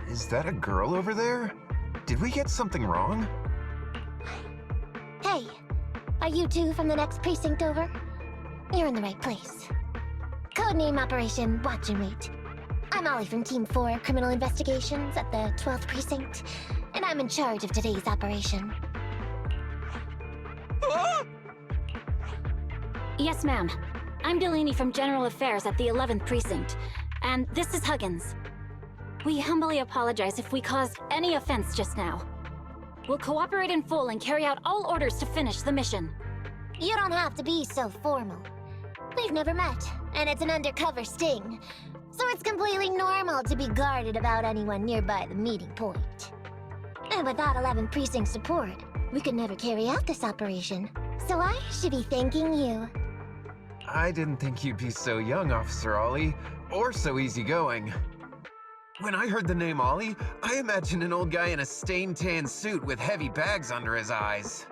Is that a girl over there? Did we get something wrong? Hey, are you two from the next precinct over? You're in the right place. Codename Operation Watch and Wait. I'm Ollie from Team 4 Criminal Investigations at the 12th Precinct, and I'm in charge of today's operation. Yes, ma'am. I'm Delaney from General Affairs at the 11th Precinct, and this is Huggins. We humbly apologize if we caused any offense just now. We'll cooperate in full and carry out all orders to finish the mission. You don't have to be so formal. We've never met, and it's an undercover sting, so it's completely normal to be guarded about anyone nearby the meeting point. And without 11th Precinct support, we could never carry out this operation, so I should be thanking you. I didn't think you'd be so young, Officer Ollie, or so easygoing. When I heard the name Ollie, I imagined an old guy in a stained tan suit with heavy bags under his eyes.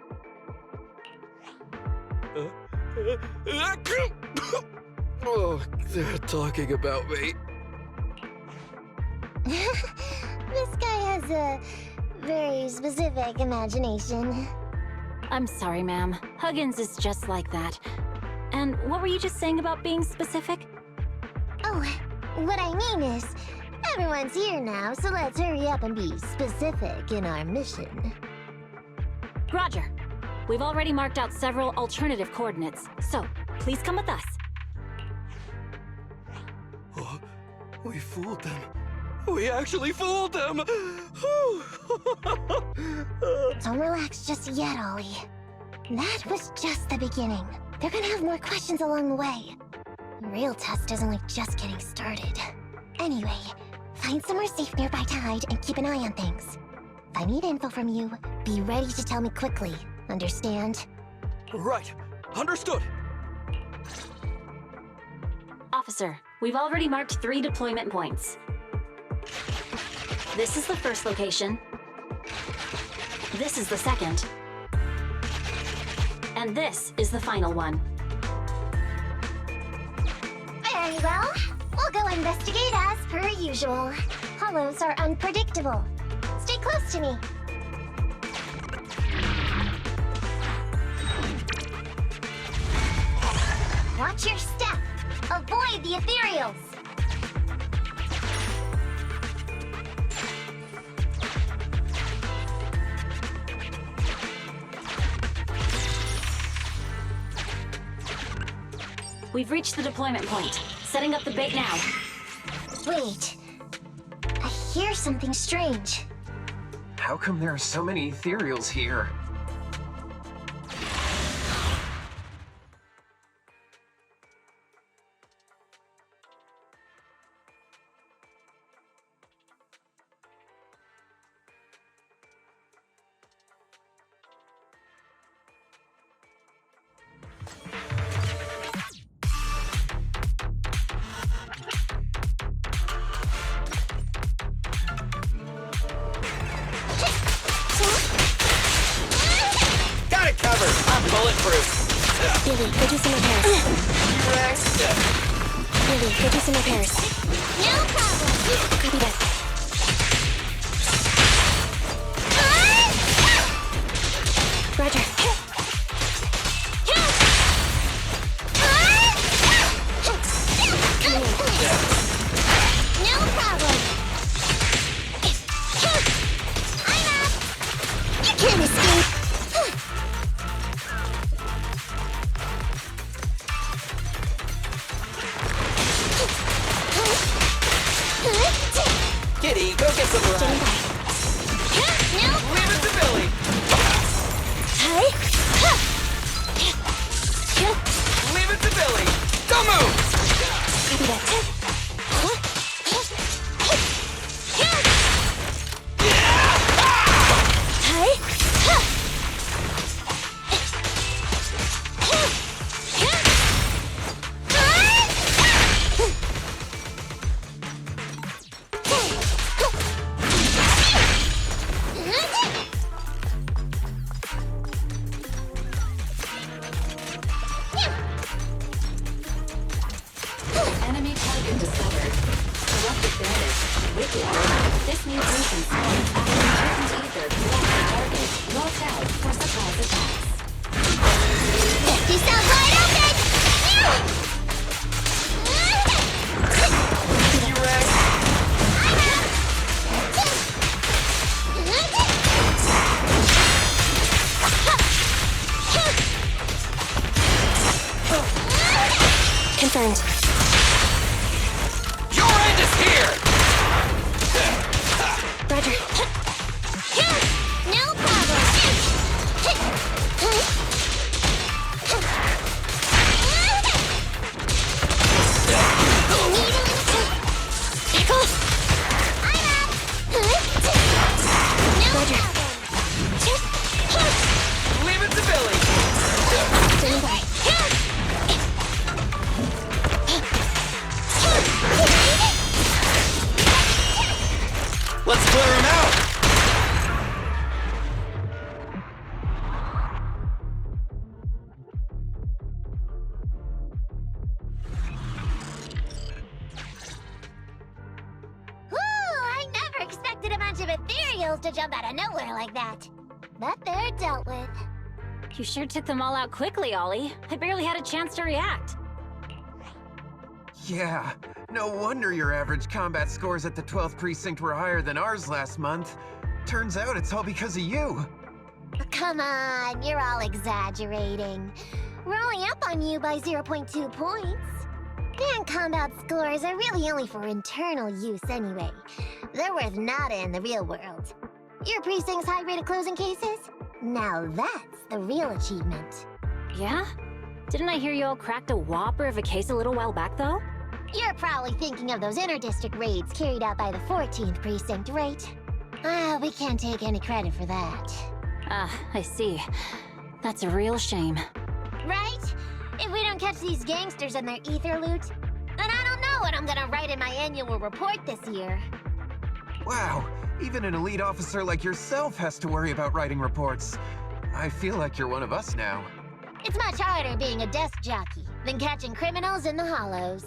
Oh, they're talking about me. This guy has a very specific imagination. I'm sorry, ma'am. Huggins is just like that. And what were you just saying about being specific? Oh, what I mean is, everyone's here now, so let's hurry up and be specific in our mission. Roger. We've already marked out several alternative coordinates, so please come with us. Oh, we fooled them. We actually fooled them! Don't relax just yet, Ollie. That was just the beginning. They're gonna have more questions along the way. The real test is only just getting started. Anyway, find somewhere safe nearby to hide and keep an eye on things. If I need info from you, be ready to tell me quickly. Understand? Right. Understood. Officer, we've already marked 3 deployment points. This is the first location. This is the second. And this is the final one. Very well. We'll go investigate as per usual. Hollows are unpredictable. Stay close to me. Watch your step. Avoid the ethereals. We've reached the deployment point. Setting up the bait now. Wait. I hear something strange. How come there are so many ethereals here? Got it covered! I'm bulletproof! Billy, go do some repairs. T-Rex! Billy, go do some repairs. No problem. Copy that. Roger. No problem. I'm up. You can't escape. Kitty, go get some run! Leave it to Billy! Leave it to Billy! Don't move! This mutation spawns after mutant ether collects the target. Watch out for surprise attacks. You sound wide open! Confirmed. Your end is here! Roger. No problem. Back off. Roger. Leave it to Billy! Standing by. Let's clear him out! Whew, I never expected a bunch of ethereals to jump out of nowhere like that. But they're dealt with. You sure took them all out quickly, Ollie. I barely had a chance to react. Yeah, no wonder your average combat scores at the 12th precinct were higher than ours last month. Turns out it's all because of you. Come on, you're all exaggerating. We're only up on you by 0.2 points. And combat scores are really only for internal use anyway. They're worth nada in the real world. Your precinct's high rate of closing cases? Now that's the real achievement. Yeah? Didn't I hear you all cracked a whopper of a case a little while back, though? You're probably thinking of those inter-district raids carried out by the 14th precinct, right? We can't take any credit for that. I see. That's a real shame. Right? If we don't catch these gangsters and their ether loot, then I don't know what I'm gonna write in my annual report this year. Wow, even an elite officer like yourself has to worry about writing reports. I feel like you're one of us now. It's much harder being a desk jockey than catching criminals in the hollows.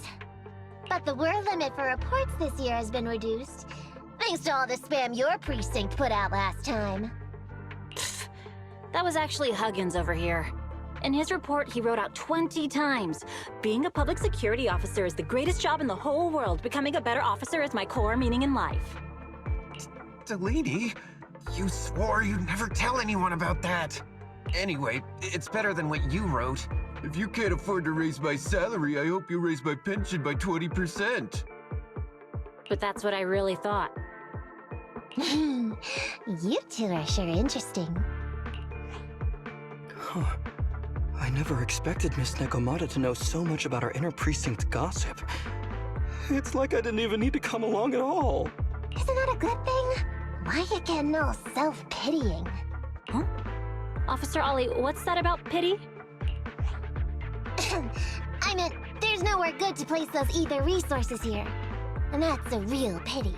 But the word limit for reports this year has been reduced, thanks to all the spam your precinct put out last time. That was actually Huggins over here. In his report, he wrote out 20 times. Being a public security officer is the greatest job in the whole world. Becoming a better officer is my core meaning in life. Delaney, you swore you'd never tell anyone about that. Anyway, it's better than what you wrote. If you can't afford to raise my salary, I hope you raise my pension by 20%. But that's what I really thought. You two are sure interesting. Huh. I never expected Miss Nekomata to know so much about our inner precinct gossip. It's like I didn't even need to come along at all. Isn't that a good thing? Why you getting all self-pitying? Huh? Officer Ollie, what's that about pity? I meant, there's nowhere good to place those ether resources here. And that's a real pity.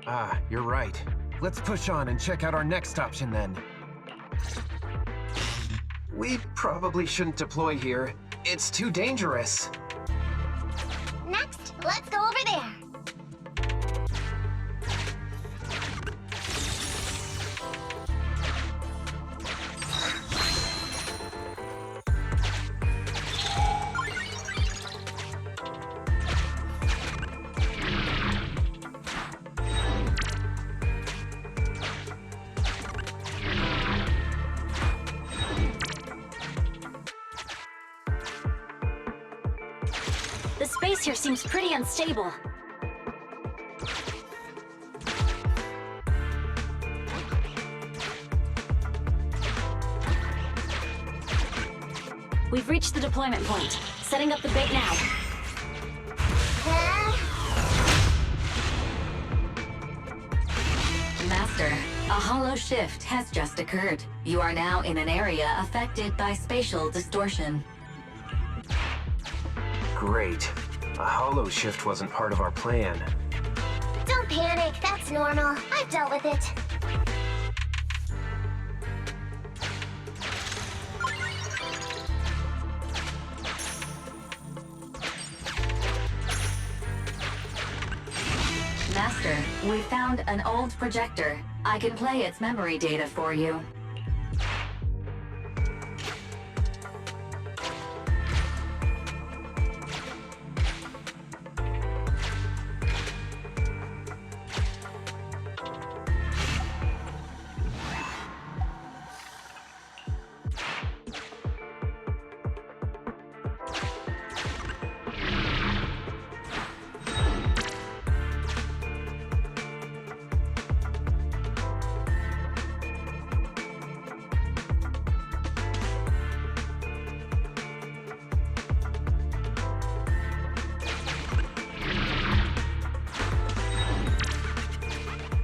Ah, you're right. Let's push on and check out our next option then. We probably shouldn't deploy here. It's too dangerous. Next, let's go over there. The space here seems pretty unstable. We've reached the deployment point. Setting up the bait now. Master, a hollow shift has just occurred. You are now in an area affected by spatial distortion. Great. A hollow shift wasn't part of our plan. Don't panic, that's normal. I've dealt with it. Master, we found an old projector. I can play its memory data for you.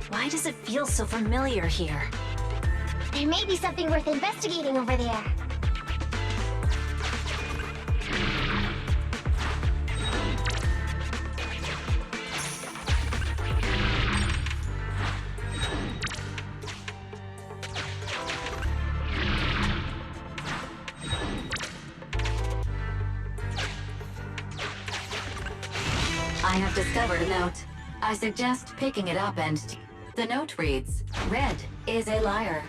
Why does it feel so familiar here? There may be something worth investigating over there. I have discovered a note. I suggest picking it up and... The note reads, Red is a liar.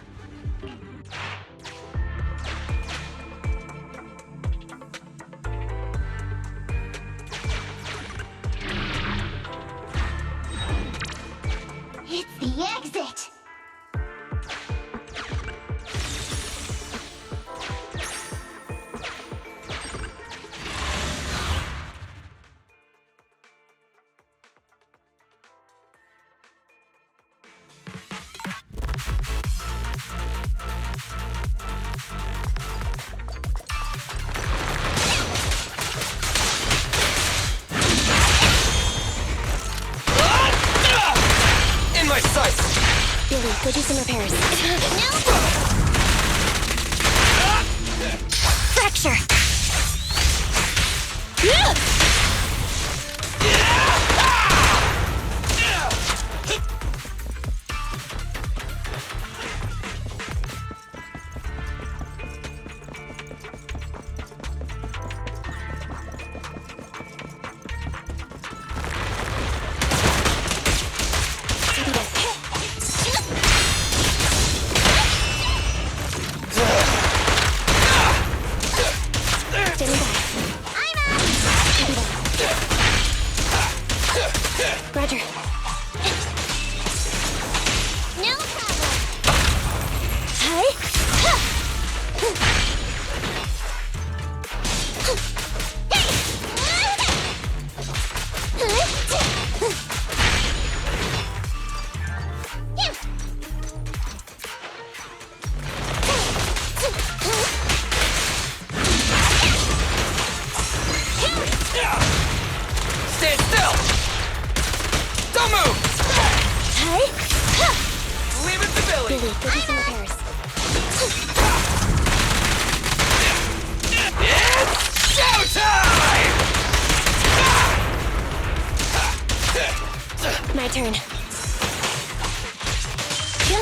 It's the exit! Billy, go do some repairs. No! Fracture! Roger. No problem. Hey. Stand still! Don't move! Hey. Leave it to Billy! Billy, go do some repairs. It's showtime! My turn. You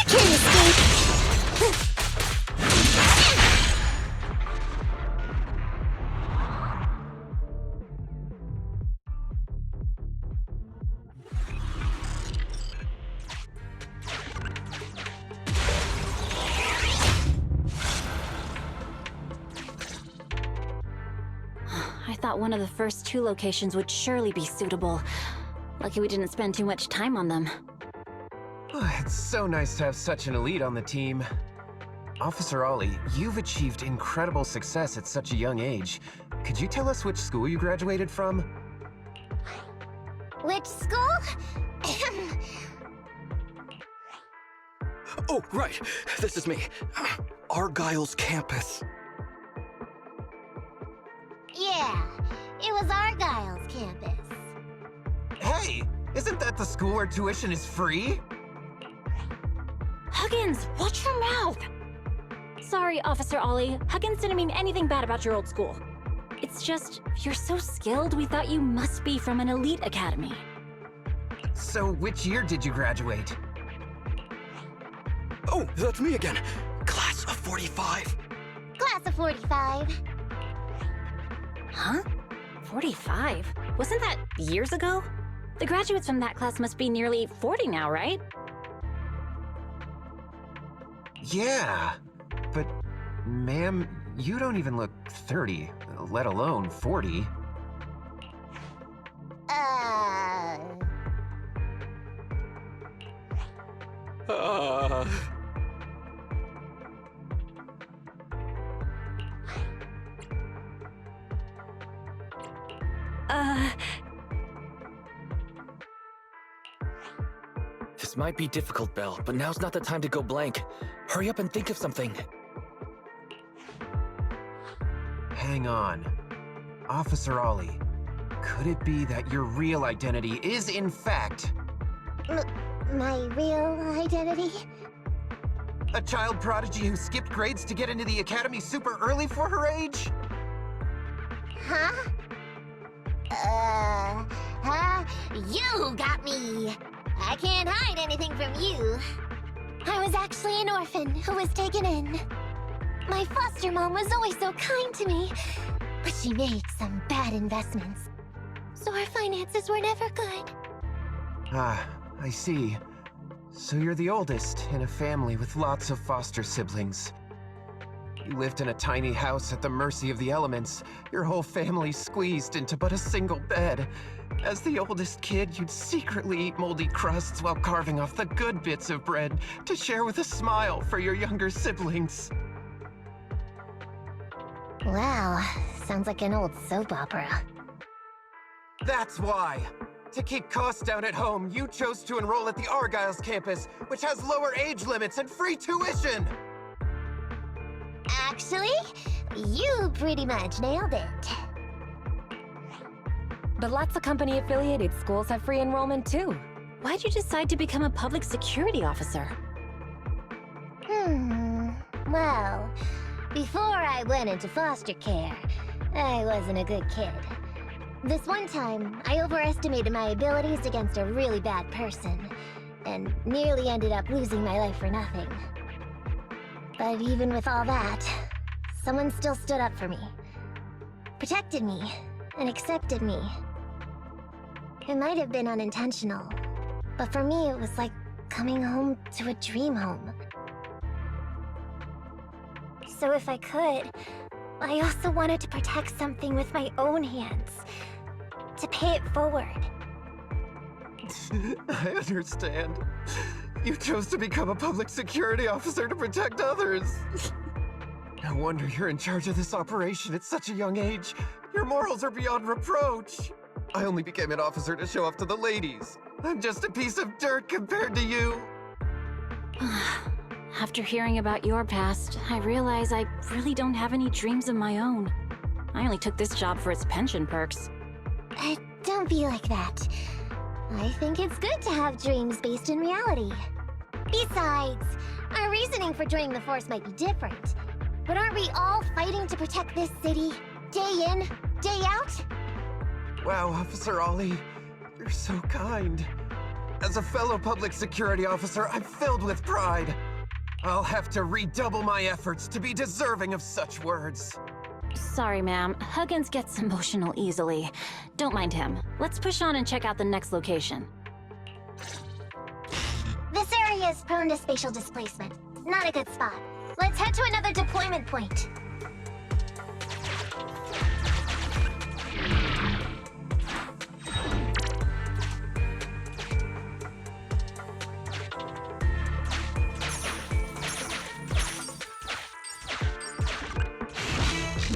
can't escape. I thought one of the first two locations would surely be suitable. Lucky we didn't spend too much time on them. It's so nice to have such an elite on the team. Officer Ollie, you've achieved incredible success at such a young age. Could you tell us which school you graduated from? Which school? Oh, right. This is me. Argyle's campus. Yeah, it was Argyle's campus. Hey, isn't that the school where tuition is free? Huggins, watch your mouth! Sorry, Officer Ollie. Huggins didn't mean anything bad about your old school. It's just, you're so skilled, we thought you must be from an elite academy. So which year did you graduate? Oh, that's me again. Class of 45. Class of 45. Huh? 45? Wasn't that years ago? The graduates from that class must be nearly 40 now, right? Yeah, but ma'am, you don't even look 30, let alone 40. Uh... This might be difficult, Belle, but now's not the time to go blank. Hurry up and think of something. Hang on. Officer Ollie, could it be that your real identity is in fact My real identity? a child prodigy who skipped grades to get into the academy super early for her age? Huh? You got me! I can't hide anything from you. I was actually an orphan who was taken in. My foster mom was always so kind to me, but she made some bad investments. So our finances were never good. Ah, I see. So you're the oldest in a family with lots of foster siblings. You lived in a tiny house at the mercy of the elements, your whole family squeezed into but a single bed. As the oldest kid, you'd secretly eat moldy crusts while carving off the good bits of bread to share with a smile for your younger siblings. Wow, sounds like an old soap opera. That's why! To keep costs down at home, you chose to enroll at the Argyle's campus, which has lower age limits and free tuition! Actually, you pretty much nailed it. But lots of company-affiliated schools have free enrollment too. Why'd you decide to become a public security officer? Well, before I went into foster care, I wasn't a good kid. This one time, I overestimated my abilities against a really bad person, and nearly ended up losing my life for nothing. But even with all that, someone still stood up for me, protected me, and accepted me. It might have been unintentional, but for me it was like coming home to a dream home. So if I could, I also wanted to protect something with my own hands, to pay it forward. I understand. You chose to become a public security officer to protect others. No wonder you're in charge of this operation at such a young age. Your morals are beyond reproach. I only became an officer to show off to the ladies. I'm just a piece of dirt compared to you. After hearing about your past, I realize I really don't have any dreams of my own. I only took this job for its pension perks. Don't be like that. I think it's good to have dreams based in reality. Besides, our reasoning for joining the Force might be different. But aren't we all fighting to protect this city, day in, day out? Wow, Officer Ollie, you're so kind. As a fellow public security officer, I'm filled with pride. I'll have to redouble my efforts to be deserving of such words. Sorry, ma'am. Huggins gets emotional easily. Don't mind him. Let's push on and check out the next location. This area is prone to spatial displacement. Not a good spot. Let's head to another deployment point.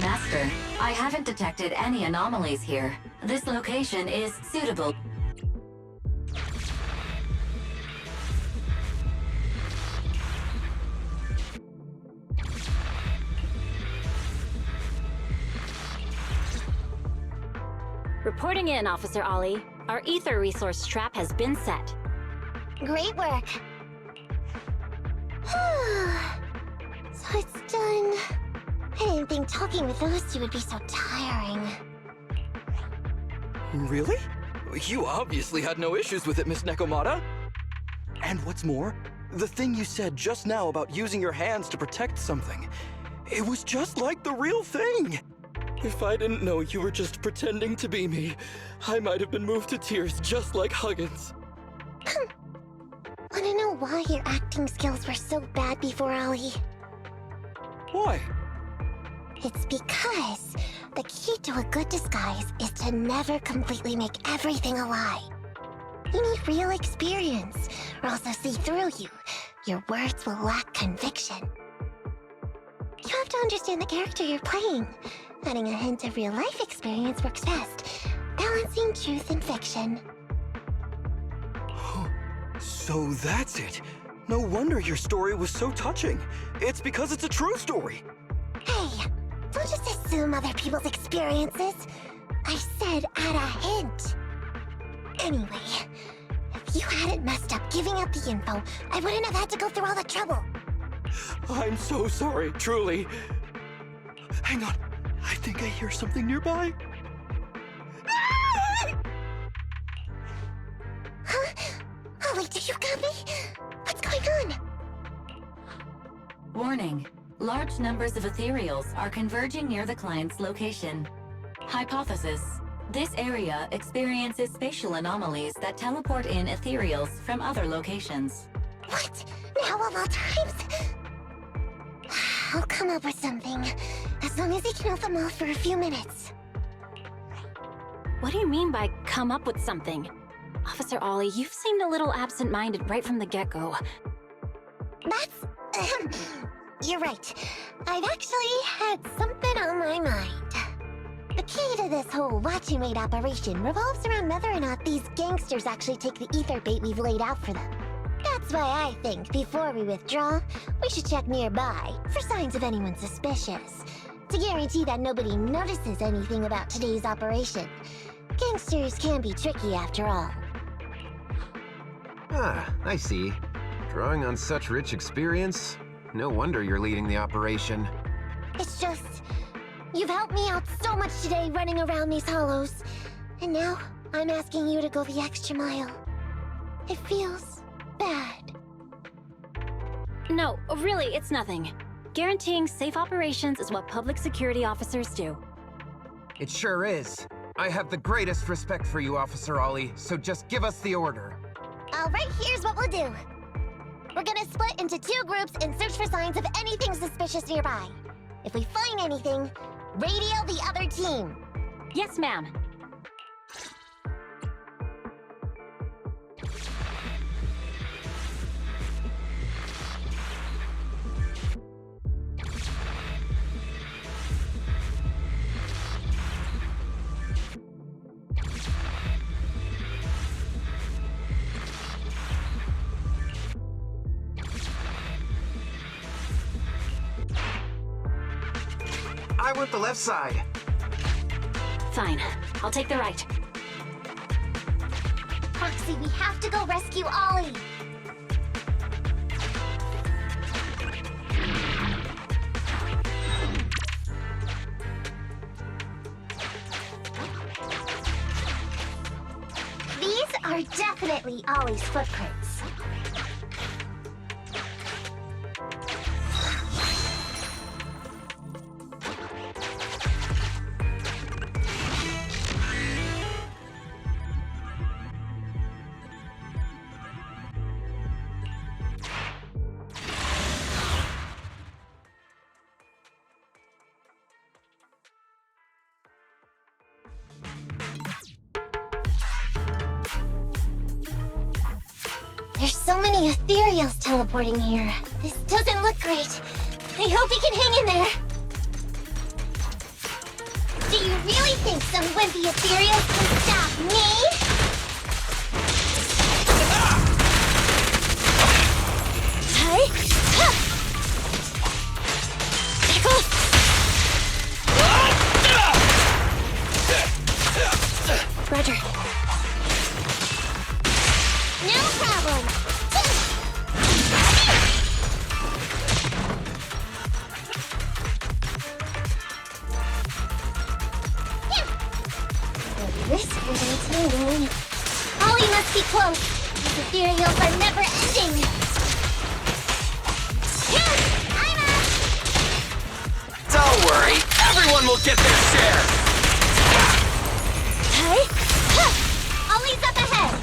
Master, I haven't detected any anomalies here. This location is suitable. Reporting in, Officer Ollie. Our ether resource trap has been set. Great work. So it's done. I didn't think talking with those two would be so tiring. Really? You obviously had no issues with it, Miss Nekomata. And what's more, the thing you said just now about using your hands to protect something, It was just like the real thing. If I didn't know you were just pretending to be me, I might have been moved to tears just like Huggins. Wanna know why your acting skills were so bad before, Ollie? Why? It's because the key to a good disguise is to never completely make everything a lie. You need real experience, or else they'll see through you. Your words will lack conviction. You have to understand the character you're playing. Adding a hint of real-life experience works best, balancing truth and fiction. So that's it. No wonder your story was so touching. It's because it's a true story. Hey, don't just assume other people's experiences. I said add a hint. Anyway, if you hadn't messed up giving out the info, I wouldn't have had to go through all the trouble. I'm so sorry, truly. Hang on. I think I hear something nearby. Huh? Ollie, do you got me? What's going on? Warning. Large numbers of ethereals are converging near the client's location. Hypothesis. This area experiences spatial anomalies that teleport in ethereals from other locations. What? Now of all times? I'll come up with something, as long as he can hold them all for a few minutes. What do you mean by come up with something? Officer Ollie, you've seemed a little absent-minded right from the get-go. That's... You're right. I've actually had something on my mind. The key to this whole watch and wait operation revolves around whether or not these gangsters actually take the ether bait we've laid out for them. That's why I think, before we withdraw, we should check nearby for signs of anyone suspicious, to guarantee that nobody notices anything about today's operation. Gangsters can be tricky after all. Ah, I see. Drawing on such rich experience, no wonder you're leading the operation. It's just... You've helped me out so much today running around these hollows. And now, I'm asking you to go the extra mile. It feels... bad. No, really, it's nothing. Guaranteeing safe operations is what public security officers do. It sure is. I have the greatest respect for you, Officer Ollie, so just give us the order. Alright, here's what we'll do. We're gonna split into 2 groups and search for signs of anything suspicious nearby. If we find anything, radio the other team. Yes, ma'am. I want the left side. Fine. I'll take the right. Foxy, we have to go rescue Ollie. These are definitely Ollie's footprints. There's so many ethereals teleporting here. This doesn't look great. I hope he can hang in there. Do you really think some wimpy ethereals can stop me? Hey! Back off! Roger. No problem. This is entertaining. Ollie must be close. These ethereals are never ending. I'm up. worry, everyone will get their share! Hey! Ollie's up ahead!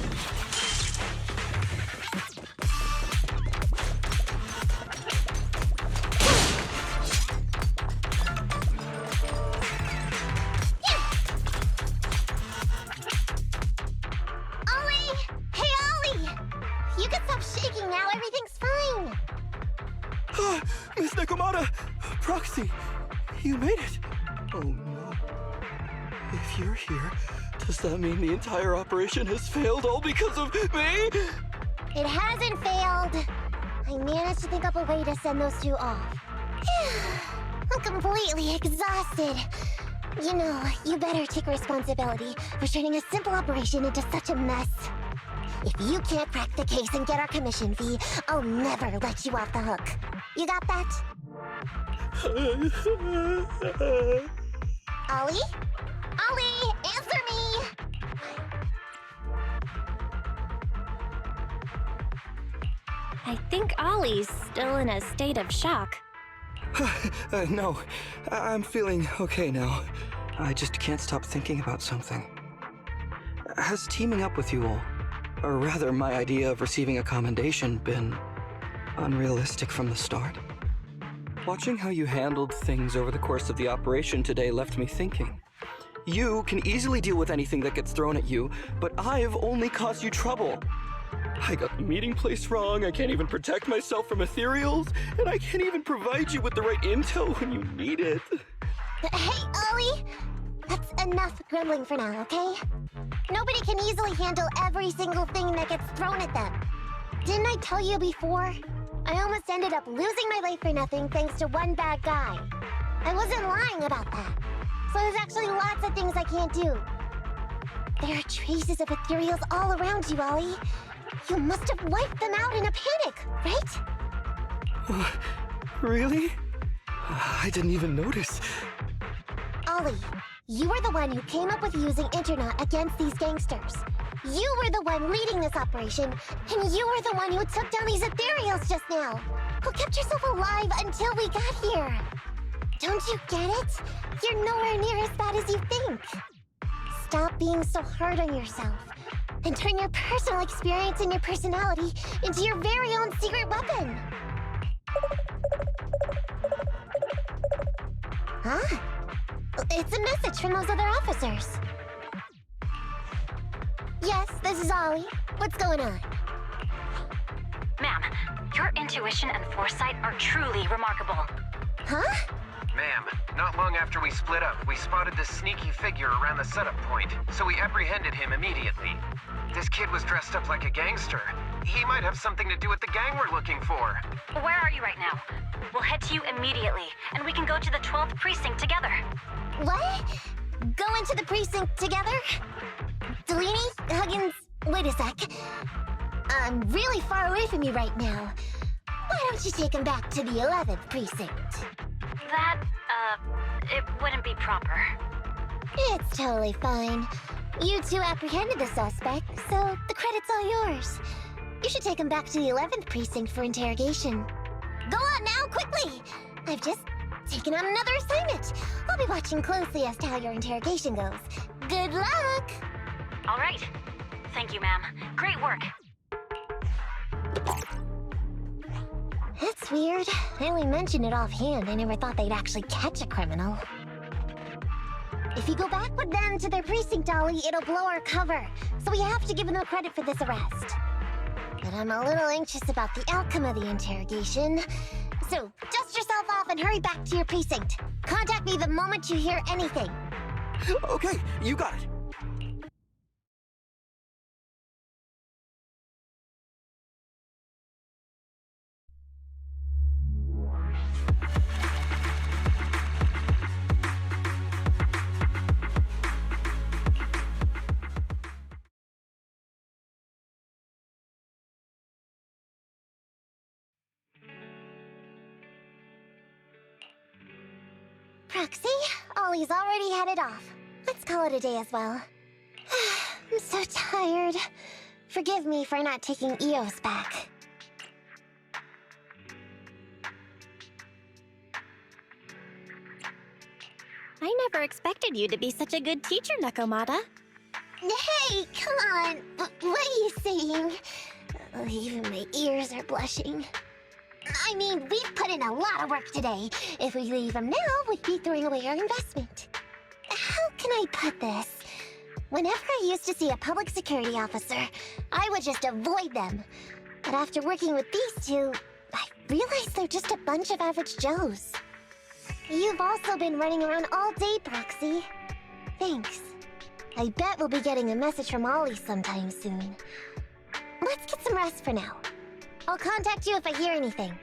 Ollie! Hey, Ollie! You can stop shaking now, everything's fine! Miss Nekomata! Proxy! You made it! Oh no. If you're here, does that mean the entire operation has failed all because of me? It hasn't failed. I managed to think up a way to send those two off. I'm completely exhausted. You know, you better take responsibility for turning a simple operation into such a mess. If you can't crack the case and get our commission fee, I'll never let you off the hook. You got that? Ollie? Ollie, answer me! I think Ollie's still in a state of shock. No, I'm feeling okay now. I just can't stop thinking about something. Has teaming up with you all, or rather my idea of receiving a commendation, been unrealistic from the start? Watching how you handled things over the course of the operation today left me thinking. You can easily deal with anything that gets thrown at you, but I've only caused you trouble. I got the meeting place wrong, I can't even protect myself from ethereals, and I can't even provide you with the right intel when you need it. Hey, Ollie! That's enough grumbling for now, okay? Nobody can easily handle every single thing that gets thrown at them. Didn't I tell you before? I almost ended up losing my life for nothing thanks to one bad guy. I wasn't lying about that. So there's actually lots of things I can't do. There are traces of ethereals all around you, Ollie. You must have wiped them out in a panic, right? Really? I didn't even notice. Ollie, you were the one who came up with using Internet against these gangsters. You were the one leading this operation, and you were the one who took down these ethereals just now, who kept yourself alive until we got here. Don't you get it? You're nowhere near as bad as you think. Stop being so hard on yourself, and turn your personal experience and your personality into your very own secret weapon. Huh? It's a message from those other officers. Yes, this is Ollie. What's going on? Ma'am, your intuition and foresight are truly remarkable. Huh? Ma'am, not long after we split up, we spotted this sneaky figure around the setup point, so we apprehended him immediately. This kid was dressed up like a gangster. He might have something to do with the gang we're looking for. Where are you right now? We'll head to you immediately, and we can go to the 12th precinct together. What? Go into the precinct together? Delaney? Huggins? Wait a sec. I'm really far away from you right now. Why don't you take him back to the 11th precinct? That, it wouldn't be proper. It's totally fine. You two apprehended the suspect, so the credit's all yours. You should take him back to the 11th precinct for interrogation. Go on now, quickly! I've just taken on another assignment. I'll be watching closely as to how your interrogation goes. Good luck! All right. Thank you, ma'am. Great work. That's weird. I only mentioned it offhand. I never thought they'd actually catch a criminal. If you go back with them to their precinct, Ollie, it'll blow our cover. So we have to give them credit for this arrest. But I'm a little anxious about the outcome of the interrogation. So, dust yourself off and hurry back to your precinct. Contact me the moment you hear anything. Okay, you got it. Proxy, Ollie's already headed off. Let's call it a day as well. I'm so tired. Forgive me for not taking EOS back. I never expected you to be such a good teacher, Nakomata. Hey, come on! What are you saying? Even my ears are blushing. I mean, we've put in a lot of work today. If we leave them now, we'd be throwing away our investment. How can I put this? Whenever I used to see a public security officer, I would just avoid them. But after working with these two, I realized they're just a bunch of average Joes. You've also been running around all day, Proxy. Thanks. I bet we'll be getting a message from Ollie sometime soon. Let's get some rest for now. I'll contact you if I hear anything.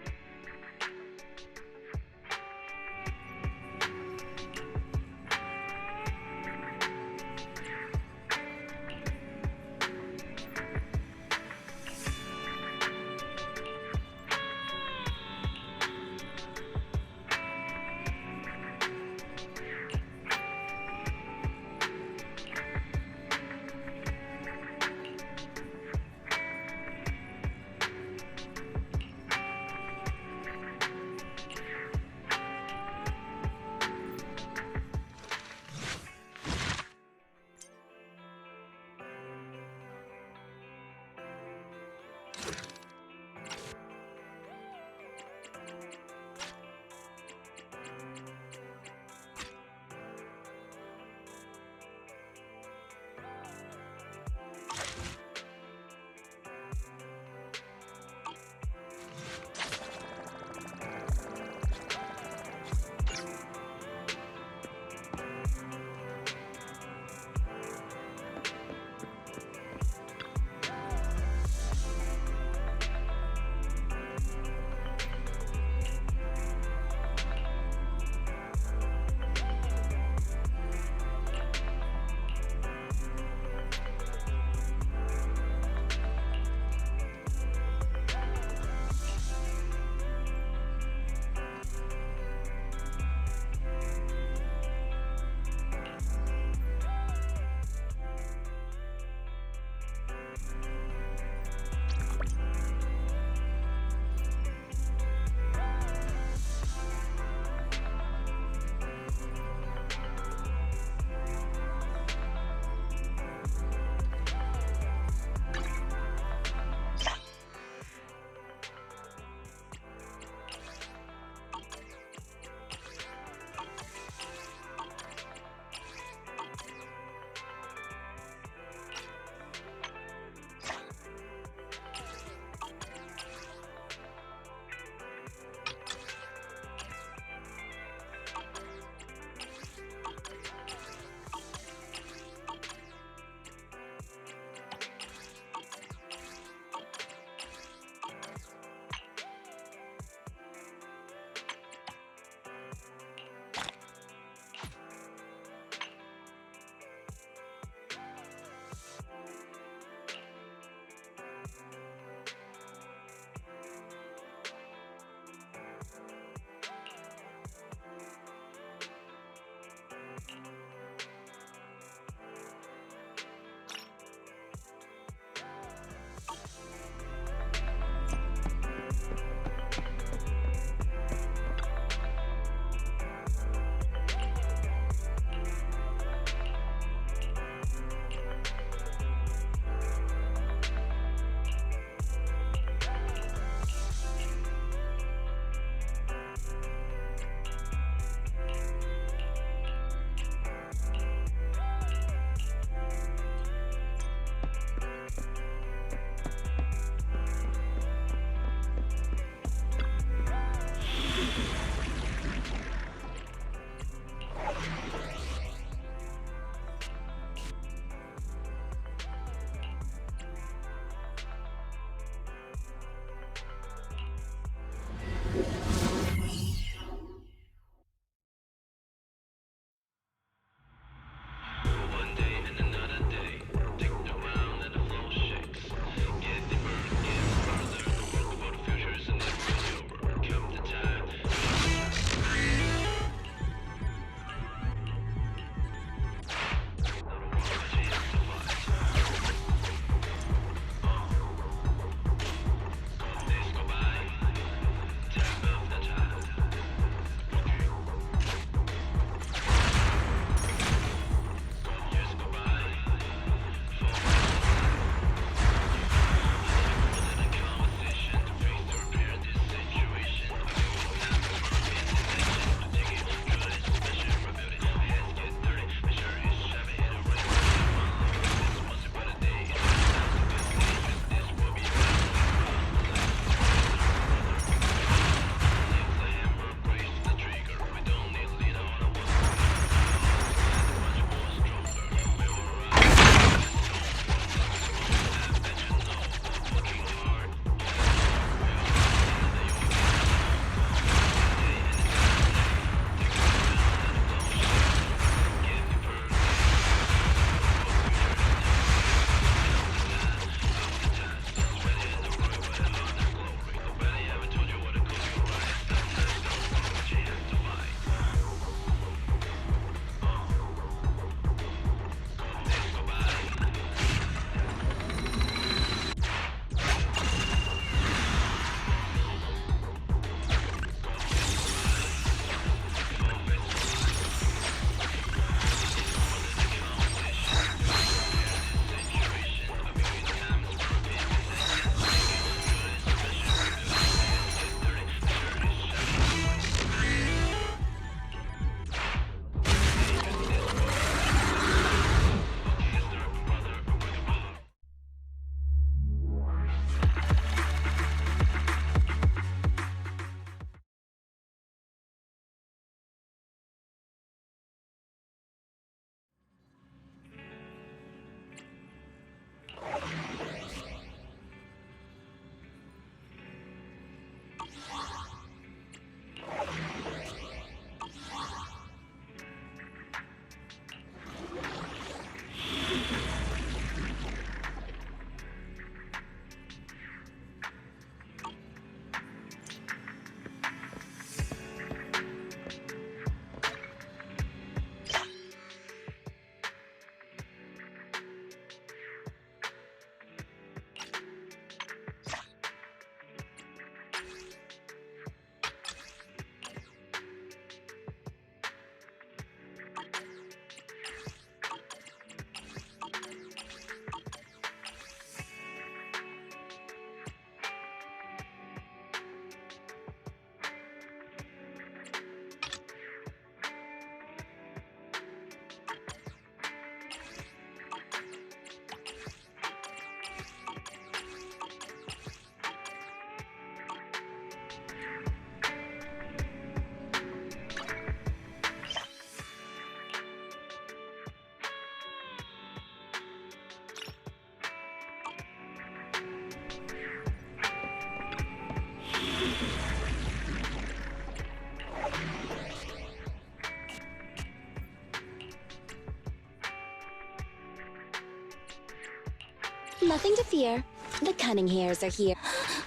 Nothing to fear. The cunning hairs are here.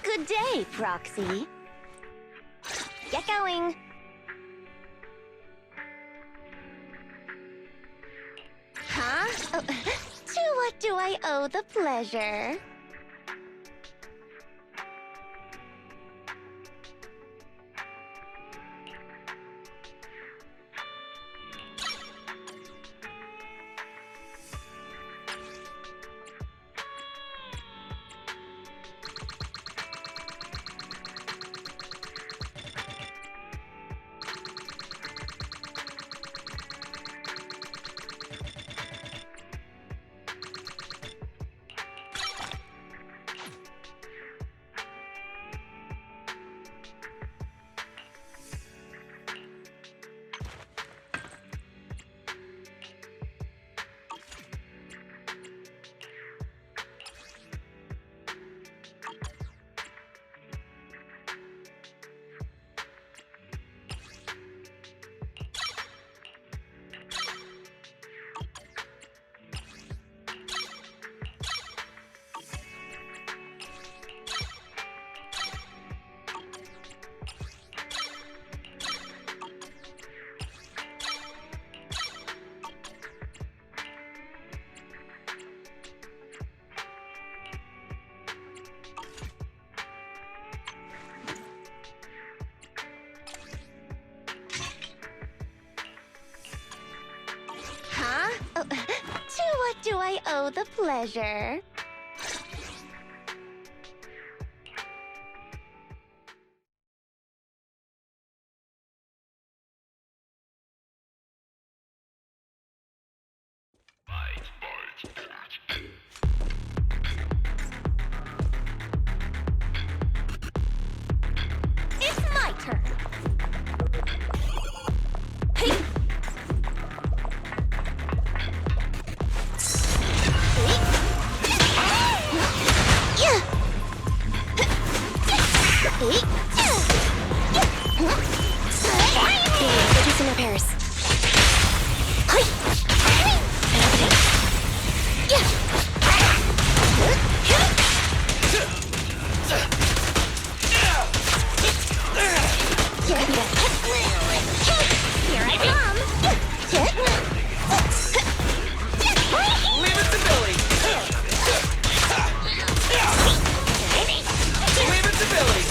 Good day, Proxy. Get going. Huh? Oh, to what do I owe the pleasure? Huh? Oh, to what do I owe the pleasure? It's my turn. Hey. Reducing repairs. Here I come. Leave it to Billy! Leave it to Billy!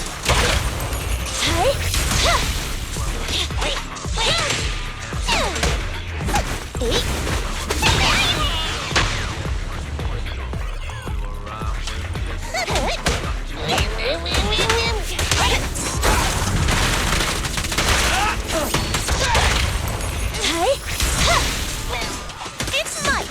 It's my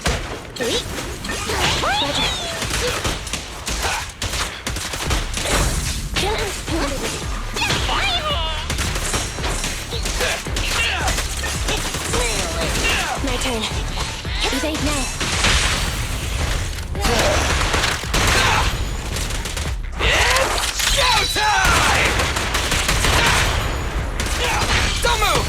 My turn. Evade now. Showtime! Don't move!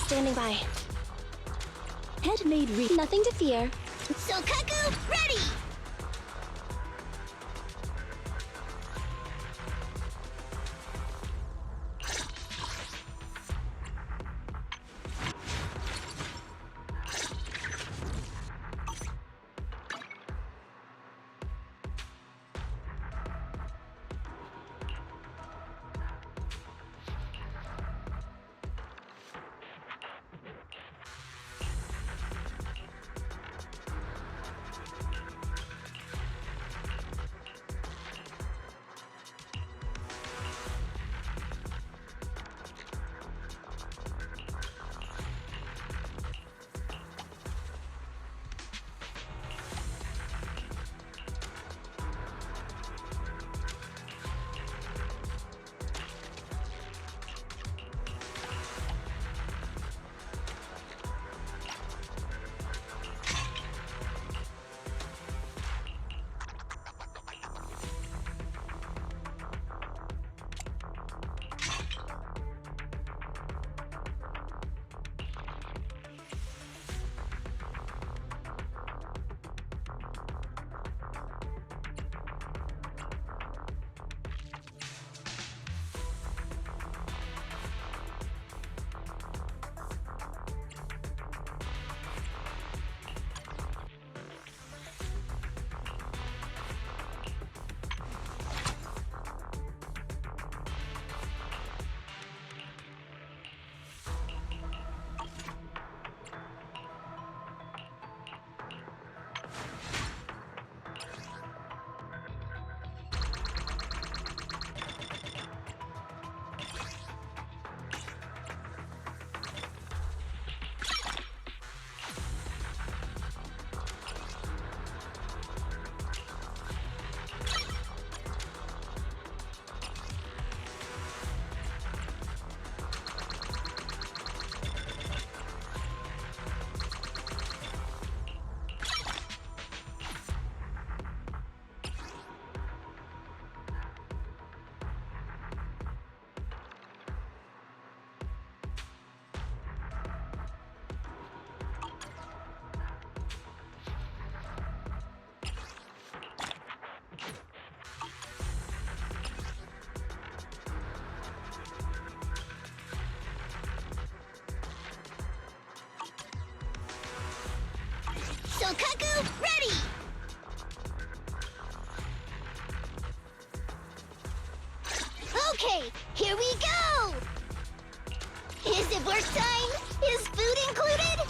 Standing by. Head made nothing to fear. Sokaku, ready! Sokaku, ready! Okay, here we go! Is it work time? Is food included?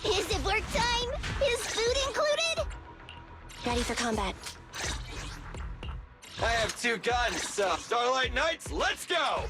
Is it work time? Is food included? Ready for combat. I have 2 guns, so Starlight Knights, let's go!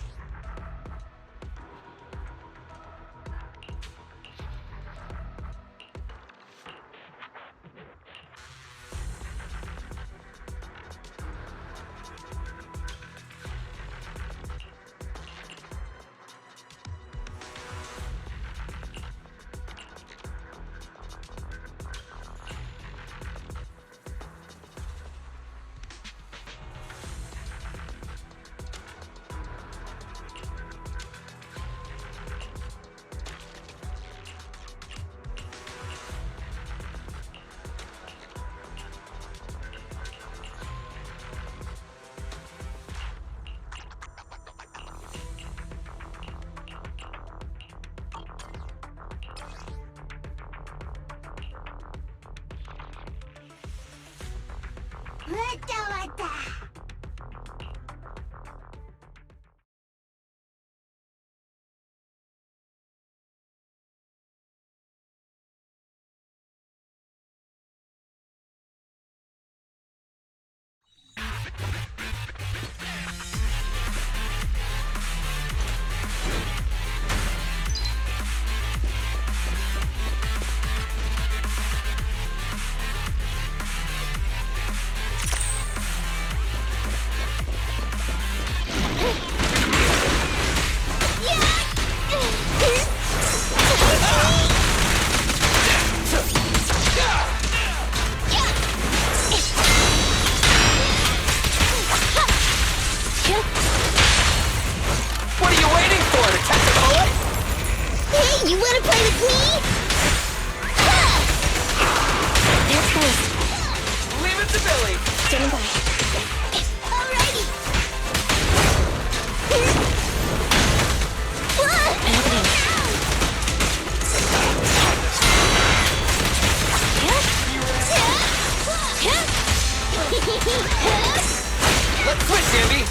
What are you waiting for? To catch a bullet? Hey, you wanna play with me? There's first. Leave it to Billy. Standing by. Alrighty. An opening. Let's switch, Zambi.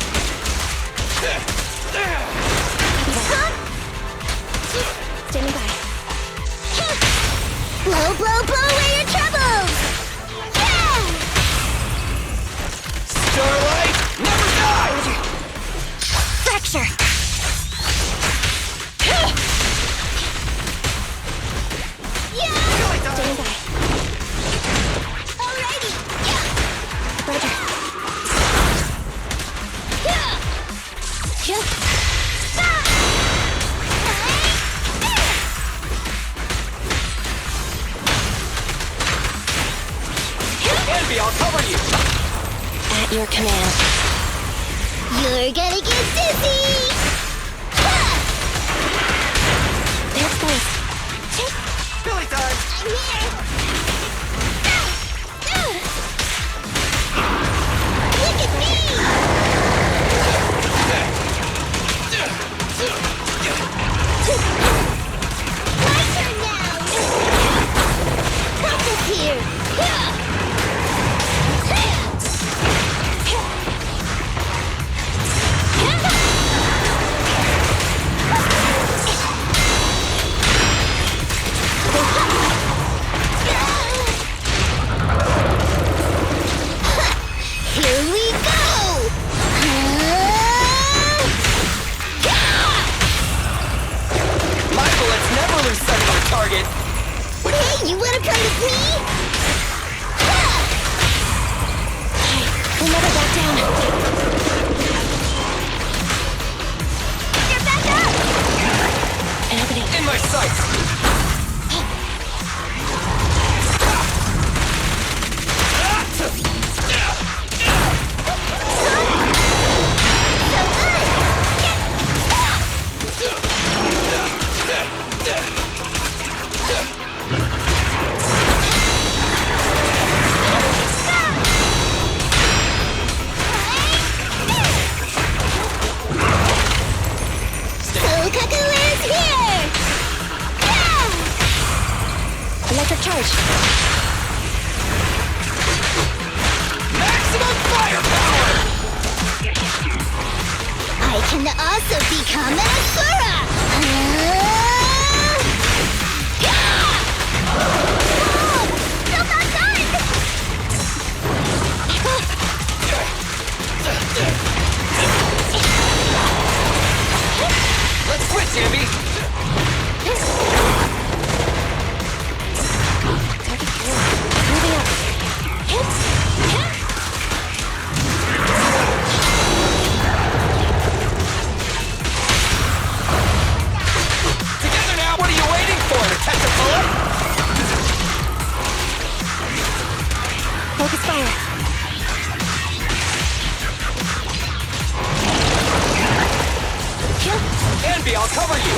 Standing by. Blow, blow, blow away your troubles! Yeah! Starlight, never die! Fracture. Yeah! Standing by. Alrighty! Yeah! Roger. Yeah! Envy, I'll cover you. At your command. You're gonna get dizzy! There's space. Billy time. I'm here! Look at me! My turn now! Couples here! Here we go! My bullets never lose sight of the target. Hey, you wanna play with me? We'll never back down. Get back up! An opening. In my sights. Electric charge. Maximum firepower! I can also become an Asura! Still not done! Let's switch, Zambi. Target clear. Moving up. Together now! What are you waiting for? To catch a bullet? Focus fire. Envy, I'll cover you.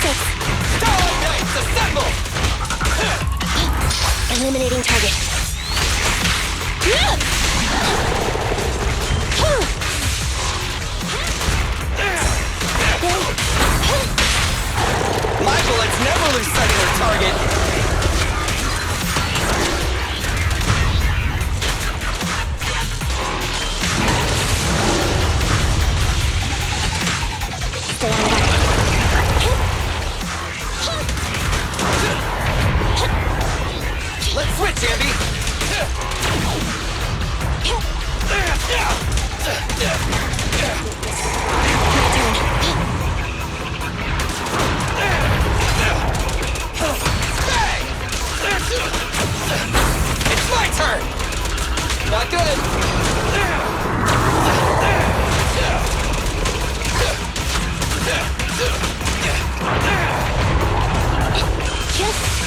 Matrix! Starlight Knights, assemble! Eliminating target. My bullets never lose sight of their target. Stay on that. Let's switch, Andy. It's my turn. Not good. Just